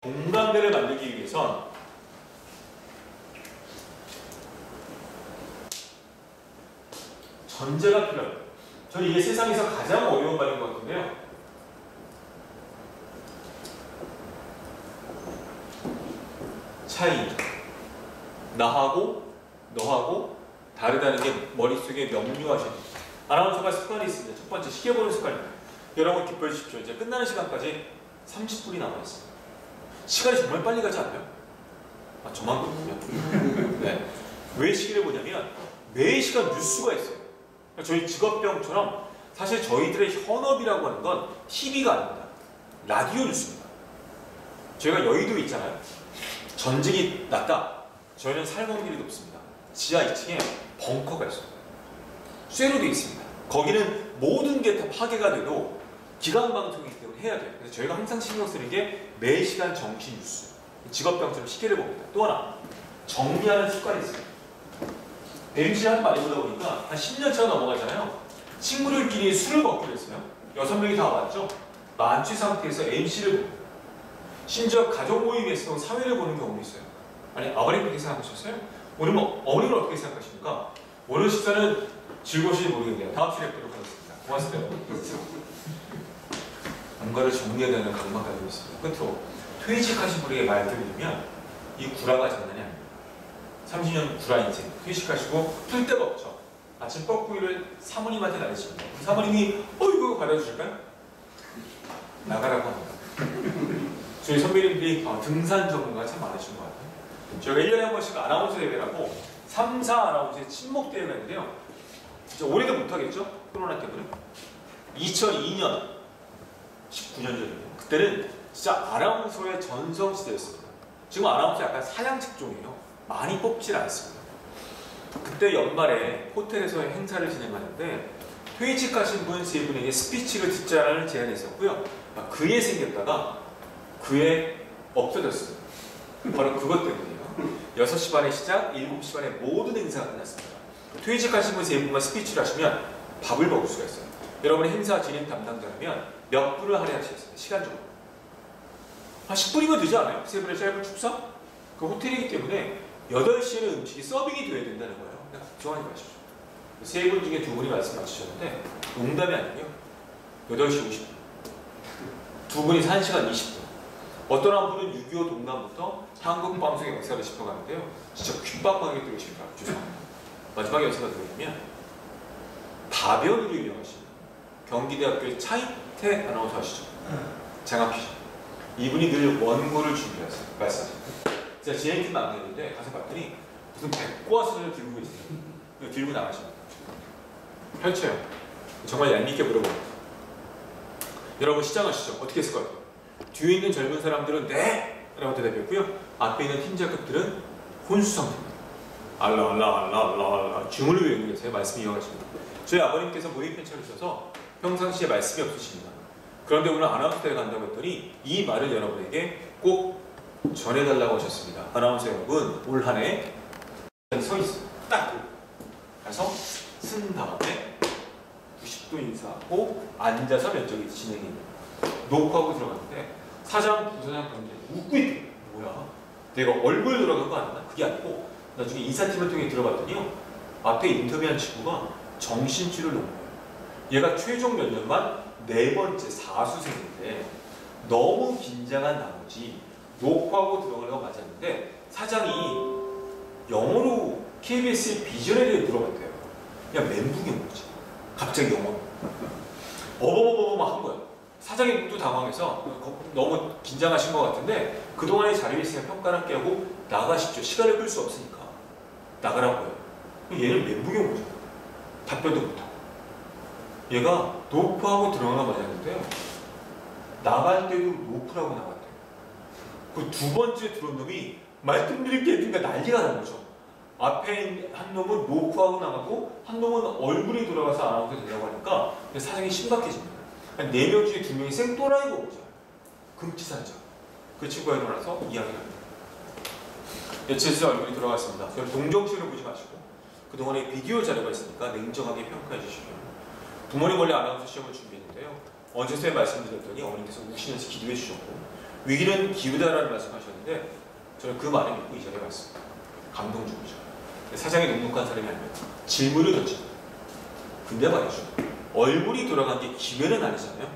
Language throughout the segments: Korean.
공감대를 만들기 위해선 전제가 필요해요. 저는 이게 세상에서 가장 어려운 말인 것 같은데요. 차이. 나하고 너하고 다르다는 게 머릿속에 명료하셔야 돼요. 아나운서가 습관이 있습니다. 첫 번째, 시계 보는 습관입니다. 여러분 기뻐해 주십시오. 이제 끝나는 시간까지 30분이 남아있습니다. 시간이 정말 빨리 가지 않나요? 아, 저만 그렇군요. 네. 왜 시계를 보냐면 매 시간 뉴스가 있어요. 저희 직업병처럼 사실 저희들의 현업이라고 하는 건 TV가 아닙니다. 라디오 뉴스입니다. 저희가 여의도에 있잖아요. 전쟁이 났다. 저희는 살검길이 높습니다. 지하 2층에 벙커가 있어요. 쇠로 되어 있습니다. 거기는 모든 게 다 파괴가 돼도 기관방송이기 때문에 해야 돼요. 그래서 저희가 항상 신경 쓰는 게 매 시간 정치 뉴스. 직업병처럼 시계를 봅니다. 또 하나, 정리하는 습관이 있어요. MC를 한 많이 보다 보니까 한 10년차가 넘어가잖아요. 친구들끼리 술을 먹기로 했어요. 6명이 다 왔죠. 만취 상태에서 MC를 봅니다. 심지어 가족 모임에서 사회를 보는 경우도 있어요. 아니, 아버님 그렇게 생각하셨어요? 오늘 뭐 어머님은 어떻게 생각하십니까? 오늘 식사는 즐거우실지 모르겠네요. 다음 시간에 뵙도록 하겠습니다. 고맙습니다. 뭔가를 정리해야 되는 강박 가지고 있습니다. 끝으로 퇴직하신 분에게 말 드리면 이 구라가 장난이 아닙니다. 30년 구라 인생 퇴직하시고 풀 데가 없죠. 아침 뻐꾸기를 사모님한테 날리십니다. 사모님이 이거 받아주실까요? 나가라고 합니다. 저희 선배님들이 등산 전문가가 참 많으신 것 같아요. 저희가 1년에 한 번씩 아나운서 대회라고 3, 4 아나운서의 친목 대회가 있는데요. 진짜 오래도 못하겠죠? 코로나 때문에. 2002년 19년 전이에요. 그때는 진짜 아나운서의 전성시대였습니다. 지금 아나운서 약간 사양 직종이에요. 많이 뽑질 않습니다. 그때 연말에 호텔에서 행사를 진행하는데 퇴직하신 분 3분에게 스피치를 듣자라는 제안이 있었고요. 그에 생겼다가 그에 없어졌어요. 바로 그것 때문이에요. 6시 반에 시작, 7시 반에 모든 행사가 끝났습니다. 퇴직하신 분 3분만 스피치를 하시면 밥을 먹을 수가 있어요. 여러분이 행사 진행 담당자라면 몇 분을 할애하시겠어요? 시간적으로. 한 10분이면 되지 않아요? 3분의 짧은 축사? 그 호텔이기 때문에 8시에는 음식이 서빙이 돼야 된다는 거예요. 걱정하지 마십시오. 3분 중에 2분이 말씀 마치셨는데 농담이 아니고요. 8시 50분. 2분이 1시간 20분. 어떤 한 분은 6.25 동남부터 한국 방송의 역사를 짚어가는데요. 진짜 귓박하게 들으십니다. 죄송합니다. 마지막에 연세가 들으려면 다변으로 유명하신 경기대학교의 차이태 아나운서 아시죠? 장학휘죠. 이분이 늘 원고를 준비하세요. 말씀하십니다. 제가 진행팀 만났는데 가서 봤더니 무슨 백과사전을 들고 있어요. 들고 나가십니다. 펼쳐요. 정말 얄밉게 물어봅니다. 여러분 시장하시죠? 어떻게 했을 거예요? 뒤에 있는 젊은 사람들은 네! 라고 대답했고요. 앞에 있는 팀장급들은 혼수상태입니다. 알라 줌을 외우고 계세요. 말씀 이어가십니다. 저희 아버님께서 모의 편찬을 주셔서 평상시에 말씀이 없으십니다. 그런데 오늘 아나운서 대회 간다고 했더니 이 말을 여러분에게 꼭 전해달라고 하셨습니다. 아나운서 여러분, 올 한 해 서 있어요. 딱 그래서 쓴 다음에 90도 인사하고 앉아서 면접이 진행입니다. 녹화하고 들어갔는데 사장, 부사장, 경쟁 웃고 있대요. 뭐야? 내가 얼굴 들어간 거 아니야? 그게 아니고 나중에 인사팀을 통해 들어봤더니요. 앞에 인터뷰한 친구가 정신줄을 놓은 거예요. 얘가 최종 면접만 4번째 사수생인데 너무 긴장한 나머지 녹화하고 들어가려고 맞았는데 사장이 영어로 KBS의 비전에 대해 물어봤대요. 그냥 멘붕이 온 거지. 갑자기 영어로. 어버버버버 한 거예요. 사장이 또 당황해서 너무 긴장하신 것 같은데 그동안에 자리에 있으면 평가를 함께 하고 나가십시오. 시간을 끌 수 없으니까. 나가라고요. 얘는 멘붕이 온 거죠. 답변도 못하고. 얘가 노프하고 들어가나 맞았는데요. 나갈 때도 노프라고 나갔대요. 그 2번째 들어온 놈이 말씀드릴 게 있으니까 난리가 난 거죠. 앞에 한 놈은 노프하고 나가고 한 놈은 얼굴이 돌아가서 아나운서 되려고 하니까 사장이 심각해집니다. 한 4명 중에 2명이 생또라이가 오죠. 금치산적. 그 친구가 일어나서 이야기를 합니다. 예체스 얼굴이 돌아갔습니다. 동정심을 보지 마시고 그동안에 비디오 자료가 있으니까 냉정하게 평가해 주시고요. 부모님 원래 아나운서 시험을 준비했는데요. 언제서야 말씀드렸더니 어머니께서 우시면서 기도해 주셨고 위기는 기우다라는 말씀하셨는데 저는 그 말을 믿고 이 자리에 왔습니다. 감동적이죠. 사장이 눅눅한 사람이 아니면 질문을 던집니다. 근데 말이죠. 얼굴이 돌아간 게 기회는 아니잖아요.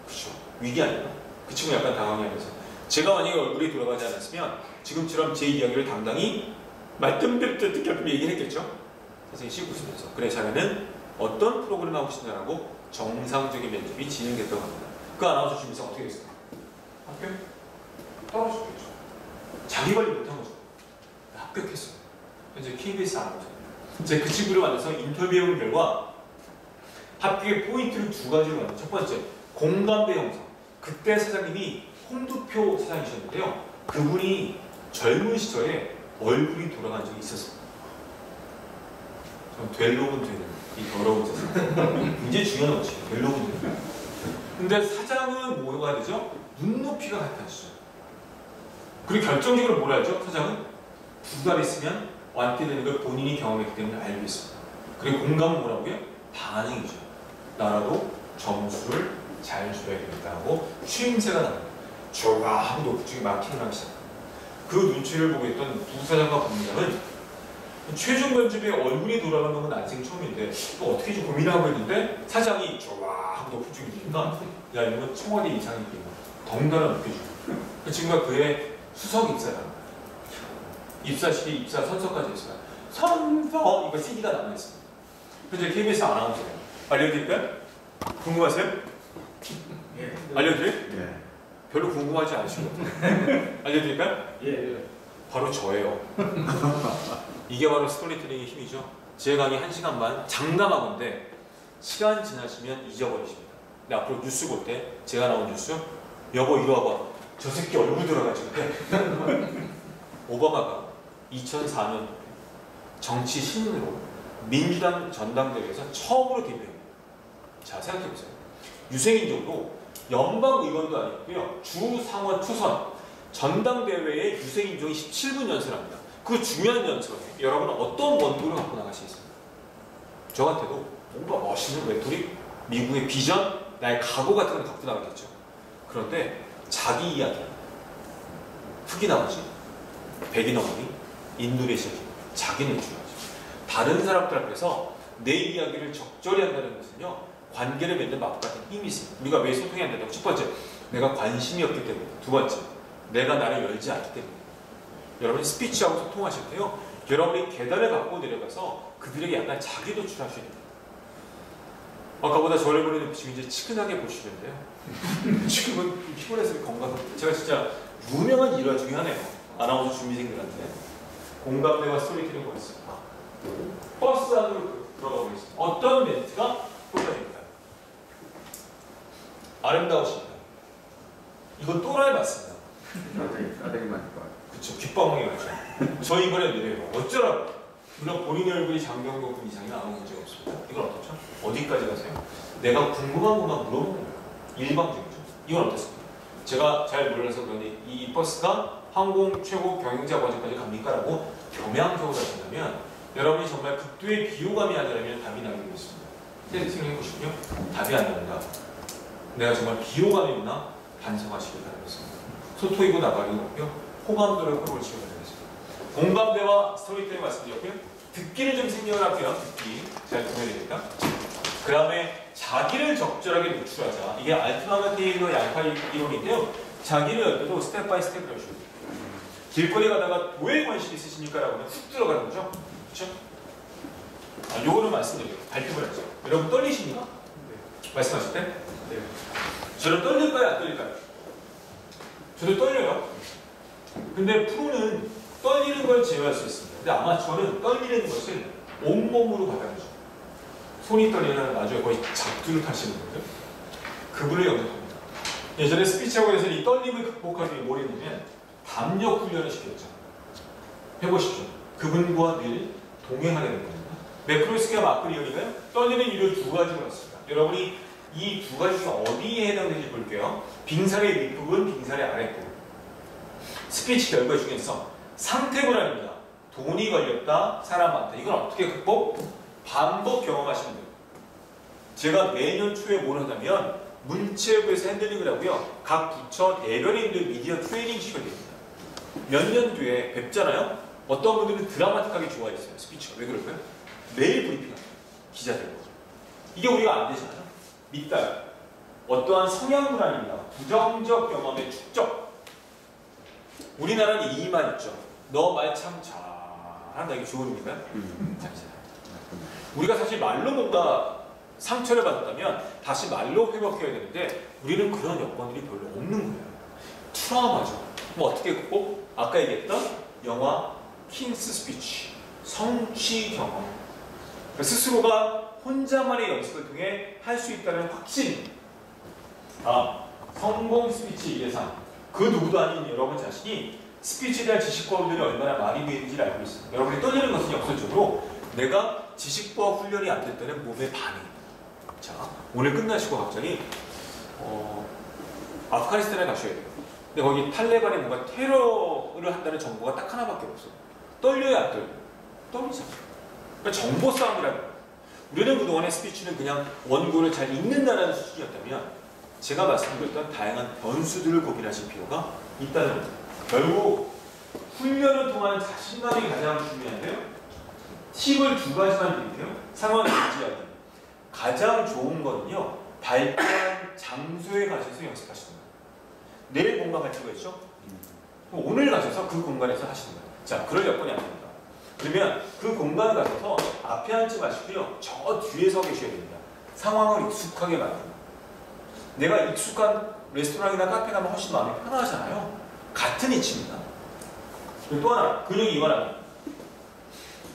그렇죠. 위기 아니에요. 그 친구 약간 당황해하면서 제가 만약에 얼굴이 돌아가지 않았으면 지금처럼 제 이야기를 당당히 말씀드렸듯 얘기를 했겠죠. 선생님이 씩 웃으면서 그래 자네는 어떤 프로그램 하고 싶냐라고 정상적인 면접이 진행됐다고 합니다. 그 아나운서 준비생 어떻게 됐어요? 합격? 떨어졌겠죠. 자기 관리 못한 거죠. 합격했어요. 현재 KBS 아나운서. 제가 그 친구를 만나서 인터뷰해본 결과 합격의 포인트를 두 가지로 만들어요. 첫 번째, 공감대 형성. 그때 사장님이 홍두표 사장이셨는데요. 그분이 젊은 시절에 얼굴이 돌아간 적이 있었습니다. 전 될로면 되는 이 더러운 세상. 굉장히 중요한 것이에요. 될로면 되는. 근데 사장은 뭐가 되죠? 눈높이가 같아지죠. 그리고 결정적으로 뭘 알죠? 사장은 두 달 있으면 완쾌되는 걸 본인이 경험했기 때문에 알고 있습니다. 그리고 공감은 뭐라고요? 반응이죠. 나라도 점수를 잘 줘야 되겠다고 추임새가 나옵니다. 좋아 하고 높은 마킹을 하기 시작합니다. 그 눈치를 보고 있던 부사장과 본부장은 최종 면접에 얼굴이 돌아간 건 난생 처음인데 또 어떻게 좀 고민하고 있는데 사장이 좋아 하고 높은 쪽이 니까 야 이건 청와대 이상이긴 덩달아 느껴지고 그 친구가 그의 수석 입사랍니다. 입사실이 입사 선서까지 했어요. 선서 이거 CD가 남아있습니다. 현재 KBS 아나운서예요. 알려드릴까요? 궁금하세요? 예. 알려드려요? 예. 별로 궁금하지 않으신 것 같아요. 알려드릴까요? 예. 바로 저예요. 이게 바로 스토리텔링의 힘이죠. 제 강의 1시간 반 장담하건데 시간 지나시면 잊어버리십니다. 근데 앞으로 뉴스 볼 때 제가 나온 뉴스 여보 이리 와봐. 저 새끼 얼굴 들어가지고 오바마가 2004년 정치 신인으로 민주당 전당대회에서 처음으로 데뷔합니다. 자 생각해보세요. 유생인종으로 연방의원도 아니고요. 주 상원 투선 전당대회에 유생인종이 17분 연설합니다. 그 중요한 연설에 여러분은 어떤 원고를 갖고 나가시겠습니까? 저 같아도 뭔가 멋있는 외톨이, 미국의 비전, 나의 각오 같은 걸 갖고 나가겠죠. 그런데 자기 이야기, 흑인 아버지, 백인 어머니, 인도네시아 자기는 중요하죠. 다른 사람들 앞에서 내 이야기를 적절히 한다는 것은요. 관계를 맺는 마법 같은 힘이 있습니다. 우리가 왜 소통이 안 된다고? 첫 번째, 내가 관심이 없기 때문에. 두 번째, 내가 나를 열지 않기 때문에. 여러분이 스피치하고 소통하실 때요. 여러분이 계단을 갖고 내려가서 그들에게 약간 자기 도출하셔야 됩니다. 아까보다 저를 보는 눈빛이 이제 치근하게 보시는데요. 지금은 피곤해서 건강해서 제가 진짜 유명한 일화 중에 하나예요. 아나운서 준비생들한테 공감대와 스토리텔링 보였습니다. 버스 안으로 들어가 보겠습니다. 어떤 멘트가 또라이입니다. 아름다우십니다. 이건 또라이 맞습니다. 싸대기 맞을 것 같아요. 그쵸, 귓방망이 맞죠. 저 이번에 내려요. 어쩌라고. 물론 본인의 얼굴이 장병국 군 이상이 아무 문제가 없습니다. 이건 어떻죠? 어디까지 가세요? 내가 궁금한 것만 물어보는 거예요. 일방적이죠. 이건 어떻습니까? 제가 잘 몰라서 그러니 이 버스가 항공 최고 경영자 과정까지 갑니까? 라고 겸양적으로 하신다면 여러분이 정말 극도의 비호감이 아니라면 답이 나기로 있습니다. 세팅을 해보시면요. 답이 안 나온다. 내가 정말 비호감이구나 반성하시길 바라겠습니다. 소통이고 나발이고 없고요. 호감도를 끌어올리시길 바라겠습니다. 공감대와 스토리텔링 말씀드렸고요. 듣기를 좀 생략을 할게요. 듣기 잘 들어야 되니까. 그 다음에 자기를 적절하게 노출하자. 이게 알트마가 테일러 양파 이론인데요. 자기를 열때도 스텝 바이 스텝을 하셔야 돼요. 길거리 가다가 뭐에 관심 있으십니까? 라고 하면 훅 들어가는 거죠. 그렇죠? 요거는 말씀드려요. 발표를 하죠. 여러분 떨리십니까? 네. 말씀하실 때? 네. 저는 떨릴까요? 안 떨릴까요? 저도 떨려요. 근데 프로는 떨리는 걸 제어할 수 있습니다. 근데 아마추어는 떨리는 것을 온몸으로 받아들이죠. 손이 떨리는 아주 거의 작두를 타시는 거예요. 그분을 영접합니다. 예전에 스피치학원에서 이 떨림을 극복하기 위해 뭘 했냐면 담력 훈련을 시켰죠. 해보십시오. 그분과 늘 동행하게 된 겁니다. 매크로스키와 마크리언이가요. 떨리는 이유를 두 가지로 봤습니다. 여러분이 이 두 가지 중에 어디에 해당되는지 볼게요. 빙산의 윗부분, 빙산의 아랫부분. 스피치 결과 중에서 상태 불안입니다. 돈이 걸렸다, 사람 많다. 이건 어떻게 극복? 반복 경험하시면 돼요. 제가 매년 초에 뭘 하냐면 문체부에서 핸들링을 하고요. 각 부처 대변인들 미디어 트레이닝 시켜야 됩니다. 몇 년 뒤에 뵙잖아요. 어떤 분들은 드라마틱하게 좋아했어요. 스피치가. 왜 그럴까요? 매일 브리핑합니다. 기자들과. 이게 우리가 안 되잖아요. 밑달. 어떠한 성향 불안입니다. 부정적 경험의 축적. 우리나라는 이만 있죠. 너 말 참 잘한다. 이게 좋은 의미인가요? 잘잖아요. 우리가 사실 말로 뭔가 상처를 받았다면 다시 말로 회복해야 되는데 우리는 그런 여건들이 별로 없는 거예요. 트라우마죠. 뭐 어떻게 극복? 아까 얘기했던 영화 킹스 스피치, 성취 경험. 스스로가 혼자만의 연습을 통해 할 수 있다는 확신. 성공 스피치 예상. 그 누구도 아닌 여러분 자신이 스피치에 대한 지식과들이 얼마나 많이 보이는지를 알고 있습니다. 여러분이 떨리는 것은 역설적으로 내가 지식과 훈련이 안 될 때는 몸의 반응. 자, 오늘 끝나시고 갑자기 아프가니스탄에 가셔야 돼요. 근데 거기 탈레반이 뭔가 테러를 한다는 정보가 딱 하나밖에 없어. 떨려요, 안 떨려요? 떨리잖아요. 그러니까 정보 싸움이라는 거예요. 우리는 그동안의 스피치는 그냥 원고를 잘 읽는다는 수준이었다면 제가 말씀드렸던 다양한 변수들을 고민하실 필요가 있다는 겁니다. 결국 훈련을 통한 자신감이 가장 중요한데요. 팁을 두 가지만 드릴게요. 상황을 인지하기. 가장 좋은 거는요. 발표한 장소에 가셔서 연습하시는 거예요. 내일 공간 발표가 있죠? 오늘 가셔서 그 공간에서 하시는 거예요. 자, 그럴 여건이 안 됩니다. 그러면 그 공간 가셔서 앞에 앉지 마시고요. 저 뒤에 서 계셔야 됩니다. 상황을 익숙하게 만듭니다. 내가 익숙한 레스토랑이나 카페 가면 훨씬 마음이 편하잖아요. 같은 이치입니다. 그리고 또 하나, 근육이 이완합니다.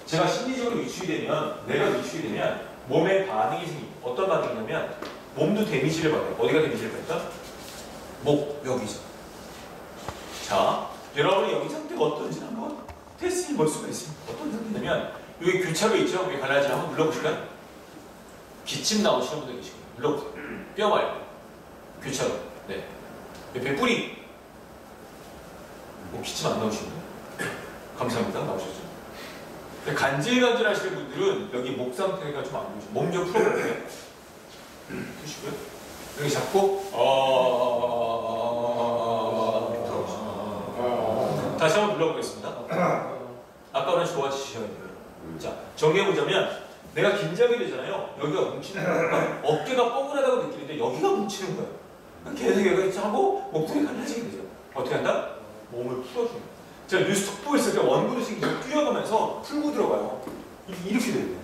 제가 심리적으로 위축이 되면, 내가 위축이 되면 몸에 반응이 생깁니다. 어떤 반응이냐면 몸도 데미지를 받아요. 어디가 데미지를 받다? 목, 여기죠. 자, 여러분이 여기 상태가 어떤지 한번 테스트해 볼 수가 있습니다. 어떤 상태냐면 여기 교차로 있죠? 여기 갈라지 한번 눌러보실까요? 기침 나오시는 분들 계시고요. 눌러보세요. 뼈 말고 교차로. 네. 옆에 뿌리. 기침 안 나오시나요? 감사합니다. 나오셨죠? 간질간질 하시는 분들은 여기 목 상태가 좀 안 좋으시죠. 몸 좀 풀어볼게요. 푸시고요. 여기 잡고 다시 한번 눌러보겠습니다. 아까보다 좋아지셔야 돼요. 자, 정리해보자면 내가 긴장이 되잖아요. 여기가 뭉치는 거야. 어깨가 뻐근하다고 느끼는데 여기가 뭉치는 거예요. 계속 여기 하고 목소리 갈라지게 되죠. 어떻게 한다? 몸을 풀어줍니다. 제가 뉴스 속보 있을 때 원고를 계속 뛰어가면서 풀고 들어가요. 이렇게 돼요.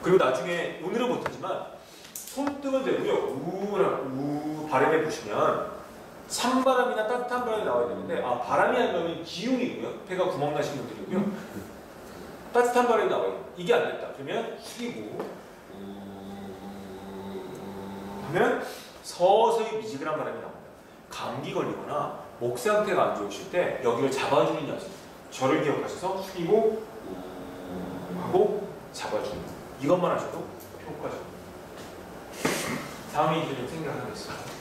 그리고 나중에 오늘은 못하지만 손등을 대고요. 우 발음해 보시면 찬바람이나 따뜻한 바람이 나와야 되는데 바람이 안 나오면 기운이고요. 배가 구멍 나신 분들이고요. 따뜻한 바람이 나와요. 이게 안 됐다. 그러면 숙이고 하면 서서히 미지근한 바람이 나옵니다. 감기 걸리거나 목 상태가 안 좋으실 때 여기를 잡아주는 연습. 저를 기억하셔서 숙이고 하고 잡아주는 이것만 하셔도 효과적입니다. 다음에 이제 좀 생각하겠습니다.